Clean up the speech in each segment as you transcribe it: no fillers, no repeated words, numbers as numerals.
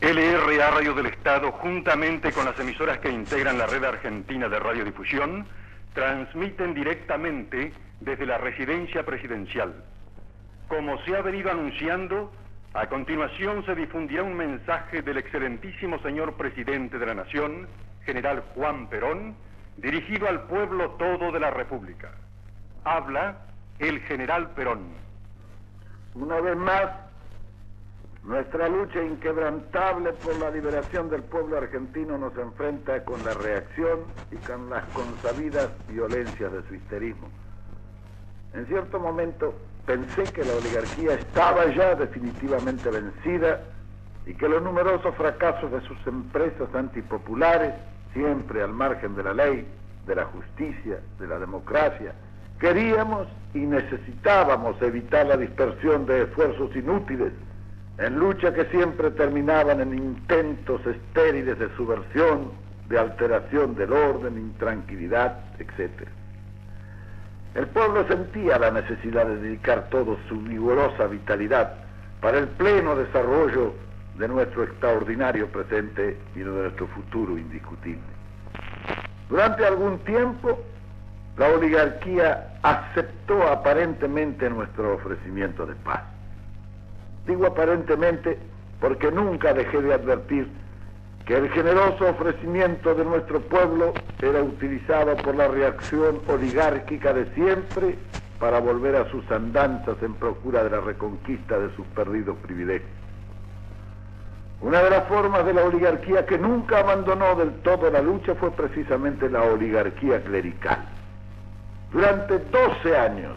LRA Radio del Estado, juntamente con las emisoras que integran la red argentina de radiodifusión, transmiten directamente desde la residencia presidencial. Como se ha venido anunciando, a continuación se difundirá un mensaje del excelentísimo señor presidente de la Nación, general Juan Perón, dirigido al pueblo todo de la República. Habla el general Perón. Una vez más, nuestra lucha inquebrantable por la liberación del pueblo argentino nos enfrenta con la reacción y con las consabidas violencias de su histerismo. En cierto momento pensé que la oligarquía estaba ya definitivamente vencida y que los numerosos fracasos de sus empresas antipopulares, siempre al margen de la ley, de la justicia, de la democracia, queríamos y necesitábamos evitar la dispersión de esfuerzos inútiles en lucha que siempre terminaban en intentos estériles de subversión, de alteración del orden, intranquilidad, etc. El pueblo sentía la necesidad de dedicar toda su vigorosa vitalidad para el pleno desarrollo de nuestro extraordinario presente y de nuestro futuro indiscutible. Durante algún tiempo, la oligarquía aceptó aparentemente nuestro ofrecimiento de paz. Digo aparentemente porque nunca dejé de advertir que el generoso ofrecimiento de nuestro pueblo era utilizado por la reacción oligárquica de siempre para volver a sus andanzas en procura de la reconquista de sus perdidos privilegios. Una de las formas de la oligarquía que nunca abandonó del todo la lucha fue precisamente la oligarquía clerical. Durante 12 años,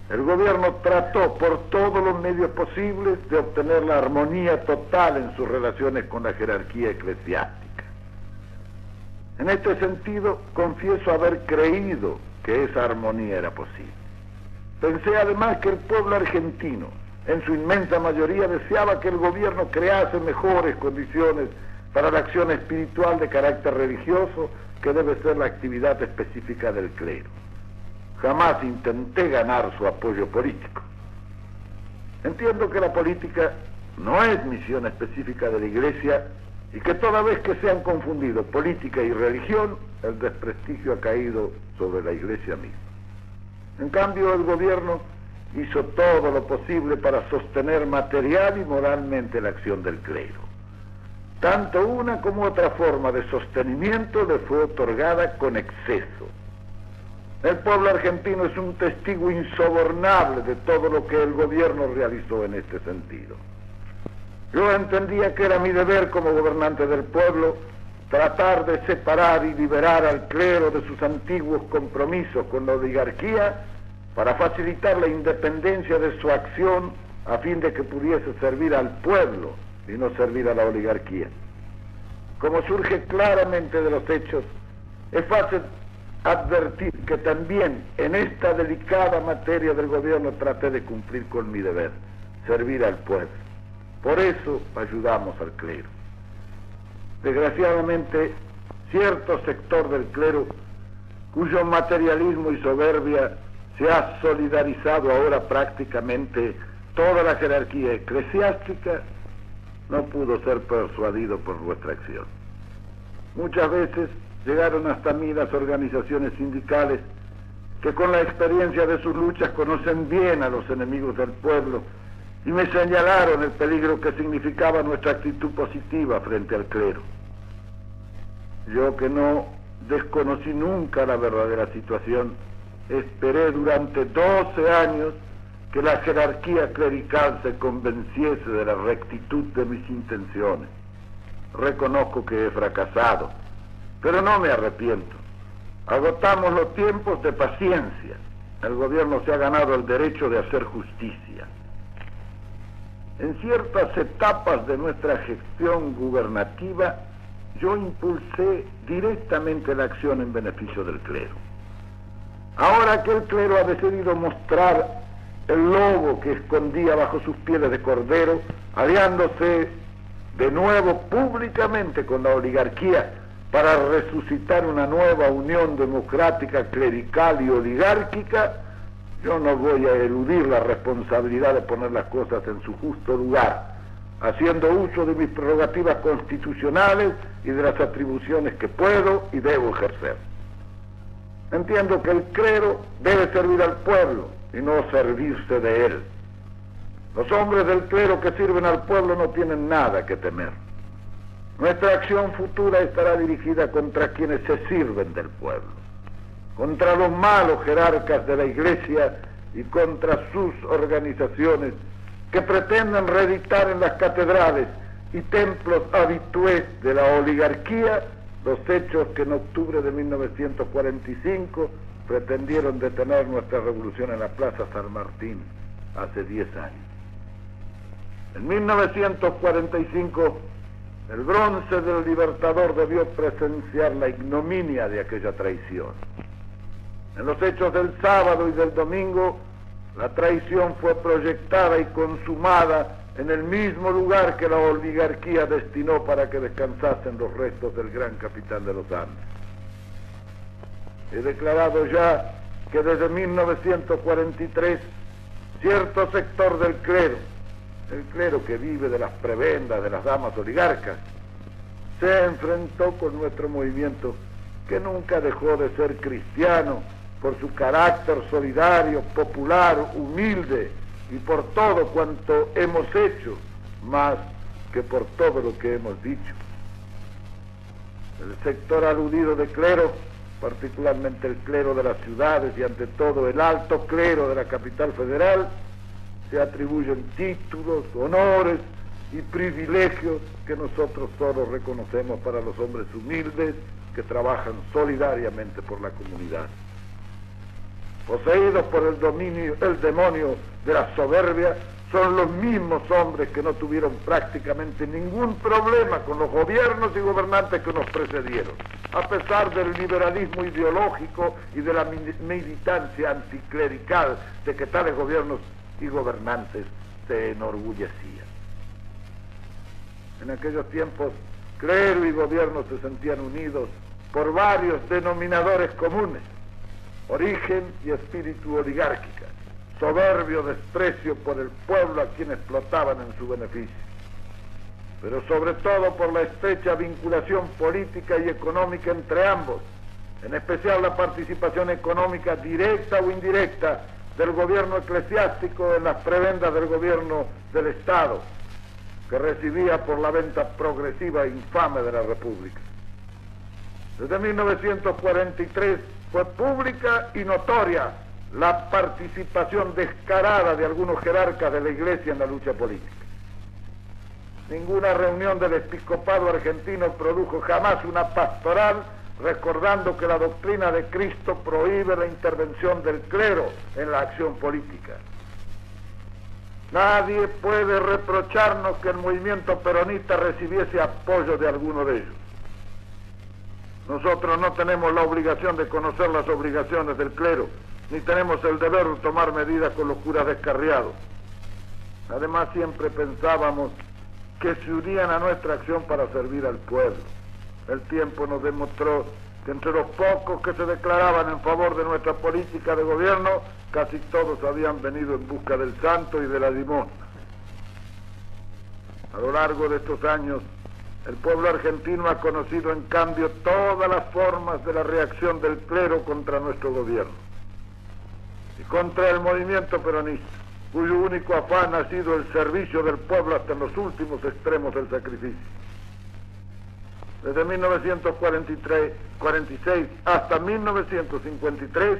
el gobierno trató por todos los medios posibles de obtener la armonía total en sus relaciones con la jerarquía eclesiástica. En este sentido, confieso haber creído que esa armonía era posible. Pensé además que el pueblo argentino, en su inmensa mayoría, deseaba que el gobierno crease mejores condiciones para la acción espiritual de carácter religioso, que debe ser la actividad específica del clero. Jamás intenté ganar su apoyo político. Entiendo que la política no es misión específica de la Iglesia y que toda vez que se han confundido política y religión, el desprestigio ha caído sobre la Iglesia misma. En cambio, el gobierno hizo todo lo posible para sostener material y moralmente la acción del clero. Tanto una como otra forma de sostenimiento le fue otorgada con exceso. El pueblo argentino es un testigo insobornable de todo lo que el gobierno realizó en este sentido. Yo entendía que era mi deber como gobernante del pueblo tratar de separar y liberar al clero de sus antiguos compromisos con la oligarquía para facilitar la independencia de su acción a fin de que pudiese servir al pueblo y no servir a la oligarquía. Como surge claramente de los hechos, es fácil advertir que también en esta delicada materia del gobierno traté de cumplir con mi deber, servir al pueblo. Por eso ayudamos al clero. Desgraciadamente, cierto sector del clero, cuyo materialismo y soberbia se ha solidarizado ahora prácticamente toda la jerarquía eclesiástica, no pudo ser persuadido por nuestra acción. Muchas veces llegaron hasta mí las organizaciones sindicales que con la experiencia de sus luchas conocen bien a los enemigos del pueblo y me señalaron el peligro que significaba nuestra actitud positiva frente al clero. Yo, que no desconocí nunca la verdadera situación, esperé durante 12 años que la jerarquía clerical se convenciese de la rectitud de mis intenciones. Reconozco que he fracasado, pero no me arrepiento. Agotamos los tiempos de paciencia. El gobierno se ha ganado el derecho de hacer justicia. En ciertas etapas de nuestra gestión gubernativa, yo impulsé directamente la acción en beneficio del clero. Ahora que el clero ha decidido mostrar el lobo que escondía bajo sus pieles de cordero, aliándose de nuevo públicamente con la oligarquía para resucitar una nueva unión democrática, clerical y oligárquica, yo no voy a eludir la responsabilidad de poner las cosas en su justo lugar, haciendo uso de mis prerrogativas constitucionales y de las atribuciones que puedo y debo ejercer. Entiendo que el clero debe servir al pueblo y no servirse de él. Los hombres del clero que sirven al pueblo no tienen nada que temer. Nuestra acción futura estará dirigida contra quienes se sirven del pueblo, contra los malos jerarcas de la Iglesia y contra sus organizaciones que pretenden reeditar en las catedrales y templos habitués de la oligarquía los hechos que en octubre de 1945 pretendieron detener nuestra revolución en la Plaza San Martín hace 10 años. En 1945, el bronce del Libertador debió presenciar la ignominia de aquella traición. En los hechos del sábado y del domingo, la traición fue proyectada y consumada en el mismo lugar que la oligarquía destinó para que descansasen los restos del gran capitán de los Andes. He declarado ya que desde 1943 cierto sector del clero, el clero que vive de las prebendas de las damas oligarcas, se enfrentó con nuestro movimiento, que nunca dejó de ser cristiano por su carácter solidario, popular, humilde y por todo cuanto hemos hecho, más que por todo lo que hemos dicho. El sector aludido de clero, particularmente el clero de las ciudades y ante todo el alto clero de la capital federal, se atribuyen títulos, honores y privilegios que nosotros solo reconocemos para los hombres humildes que trabajan solidariamente por la comunidad. Poseídos por el demonio de la soberbia, son los mismos hombres que no tuvieron prácticamente ningún problema con los gobiernos y gobernantes que nos precedieron, a pesar del liberalismo ideológico y de la militancia anticlerical de que tales gobiernos y gobernantes se enorgullecían. En aquellos tiempos, clero y gobierno se sentían unidos por varios denominadores comunes: origen y espíritu oligárquica, soberbio desprecio por el pueblo a quien explotaban en su beneficio, pero sobre todo por la estrecha vinculación política y económica entre ambos, en especial la participación económica directa o indirecta del gobierno eclesiástico en las prebendas del gobierno del Estado, que recibía por la venta progresiva e infame de la República. Desde 1943 fue pública y notoria la participación descarada de algunos jerarcas de la Iglesia en la lucha política. Ninguna reunión del episcopado argentino produjo jamás una pastoral recordando que la doctrina de Cristo prohíbe la intervención del clero en la acción política. Nadie puede reprocharnos que el movimiento peronista recibiese apoyo de alguno de ellos. Nosotros no tenemos la obligación de conocer las obligaciones del clero, ni tenemos el deber de tomar medidas con los curas descarriados. Además, siempre pensábamos que se unían a nuestra acción para servir al pueblo. El tiempo nos demostró que entre los pocos que se declaraban en favor de nuestra política de gobierno, casi todos habían venido en busca del santo y de la limosna. A lo largo de estos años, el pueblo argentino ha conocido en cambio todas las formas de la reacción del clero contra nuestro gobierno y contra el movimiento peronista, cuyo único afán ha sido el servicio del pueblo hasta en los últimos extremos del sacrificio. Desde 1946 hasta 1953,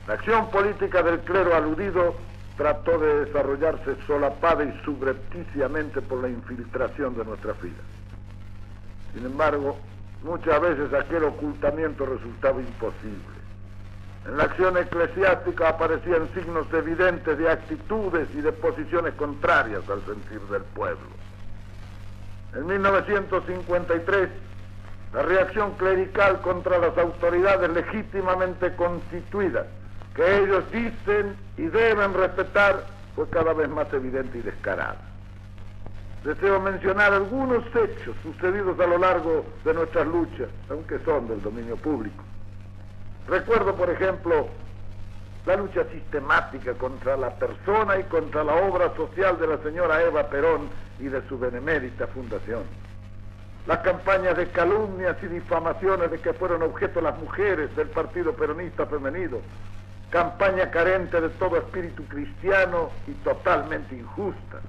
la acción política del clero aludido trató de desarrollarse solapada y subrepticiamente por la infiltración de nuestras filas. Sin embargo, muchas veces aquel ocultamiento resultaba imposible. En la acción eclesiástica aparecían signos evidentes de actitudes y de posiciones contrarias al sentir del pueblo. En 1953, la reacción clerical contra las autoridades legítimamente constituidas, que ellos dicen y deben respetar, fue cada vez más evidente y descarada. Deseo mencionar algunos hechos sucedidos a lo largo de nuestras luchas, aunque son del dominio público. Recuerdo, por ejemplo, la lucha sistemática contra la persona y contra la obra social de la señora Eva Perón y de su benemérita fundación. Las campañas de calumnias y difamaciones de que fueron objeto las mujeres del Partido Peronista Femenino, campaña carente de todo espíritu cristiano y totalmente injusta.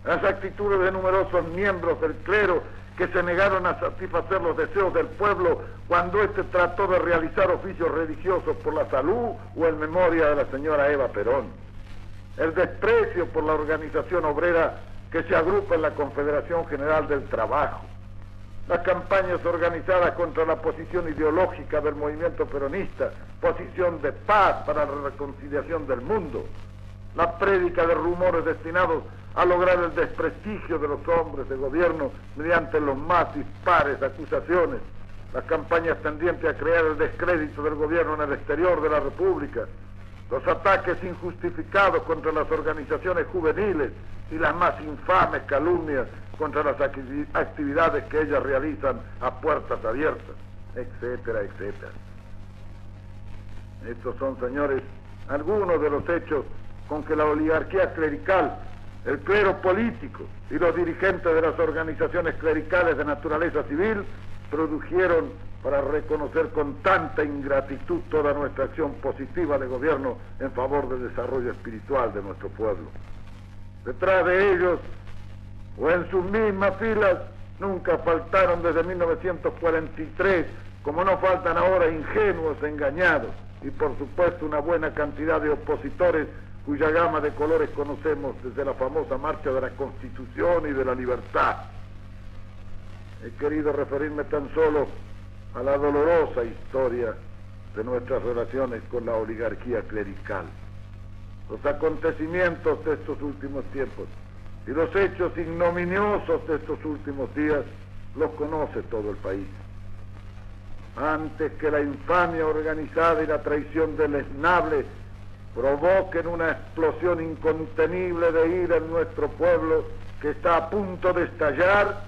Las actitudes de numerosos miembros del clero que se negaron a satisfacer los deseos del pueblo cuando éste trató de realizar oficios religiosos por la salud o en memoria de la señora Eva Perón. El desprecio por la organización obrera que se agrupa en la Confederación General del Trabajo. Las campañas organizadas contra la posición ideológica del movimiento peronista, posición de paz para la reconciliación del mundo. La prédica de rumores destinados a lograr el desprestigio de los hombres de gobierno mediante los más dispares acusaciones, las campañas tendientes a crear el descrédito del gobierno en el exterior de la República, los ataques injustificados contra las organizaciones juveniles y las más infames calumnias contra las actividades que ellas realizan a puertas abiertas, etcétera, etcétera. Estos son, señores, algunos de los hechos con que la oligarquía clerical, el clero político y los dirigentes de las organizaciones clericales de naturaleza civil produjeron para reconocer con tanta ingratitud toda nuestra acción positiva de gobierno en favor del desarrollo espiritual de nuestro pueblo. Detrás de ellos, o en sus mismas filas, nunca faltaron desde 1943, como no faltan ahora ingenuos engañados, y por supuesto una buena cantidad de opositores cuya gama de colores conocemos desde la famosa Marcha de la Constitución y de la Libertad. He querido referirme tan solo a la dolorosa historia de nuestras relaciones con la oligarquía clerical. Los acontecimientos de estos últimos tiempos y los hechos ignominiosos de estos últimos días los conoce todo el país. Antes que la infamia organizada y la traición deleznable provoquen una explosión incontenible de ira en nuestro pueblo que está a punto de estallar,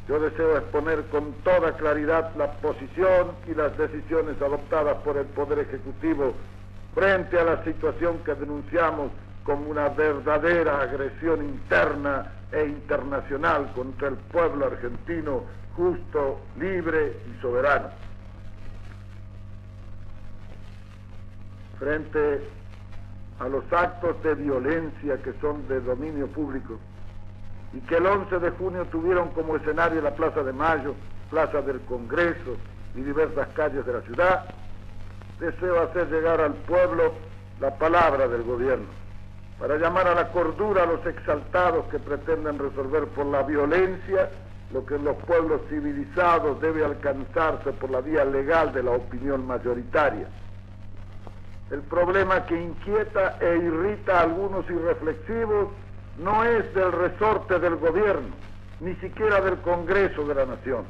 yo deseo exponer con toda claridad la posición y las decisiones adoptadas por el Poder Ejecutivo frente a la situación que denunciamos como una verdadera agresión interna e internacional contra el pueblo argentino justo, libre y soberano. Frente a los actos de violencia que son de dominio público y que el 11 de junio tuvieron como escenario la Plaza de Mayo, Plaza del Congreso y diversas calles de la ciudad, deseo hacer llegar al pueblo la palabra del gobierno para llamar a la cordura a los exaltados que pretenden resolver por la violencia lo que en los pueblos civilizados debe alcanzarse por la vía legal de la opinión mayoritaria. El problema que inquieta e irrita a algunos irreflexivos no es del resorte del gobierno, ni siquiera del Congreso de la Nación.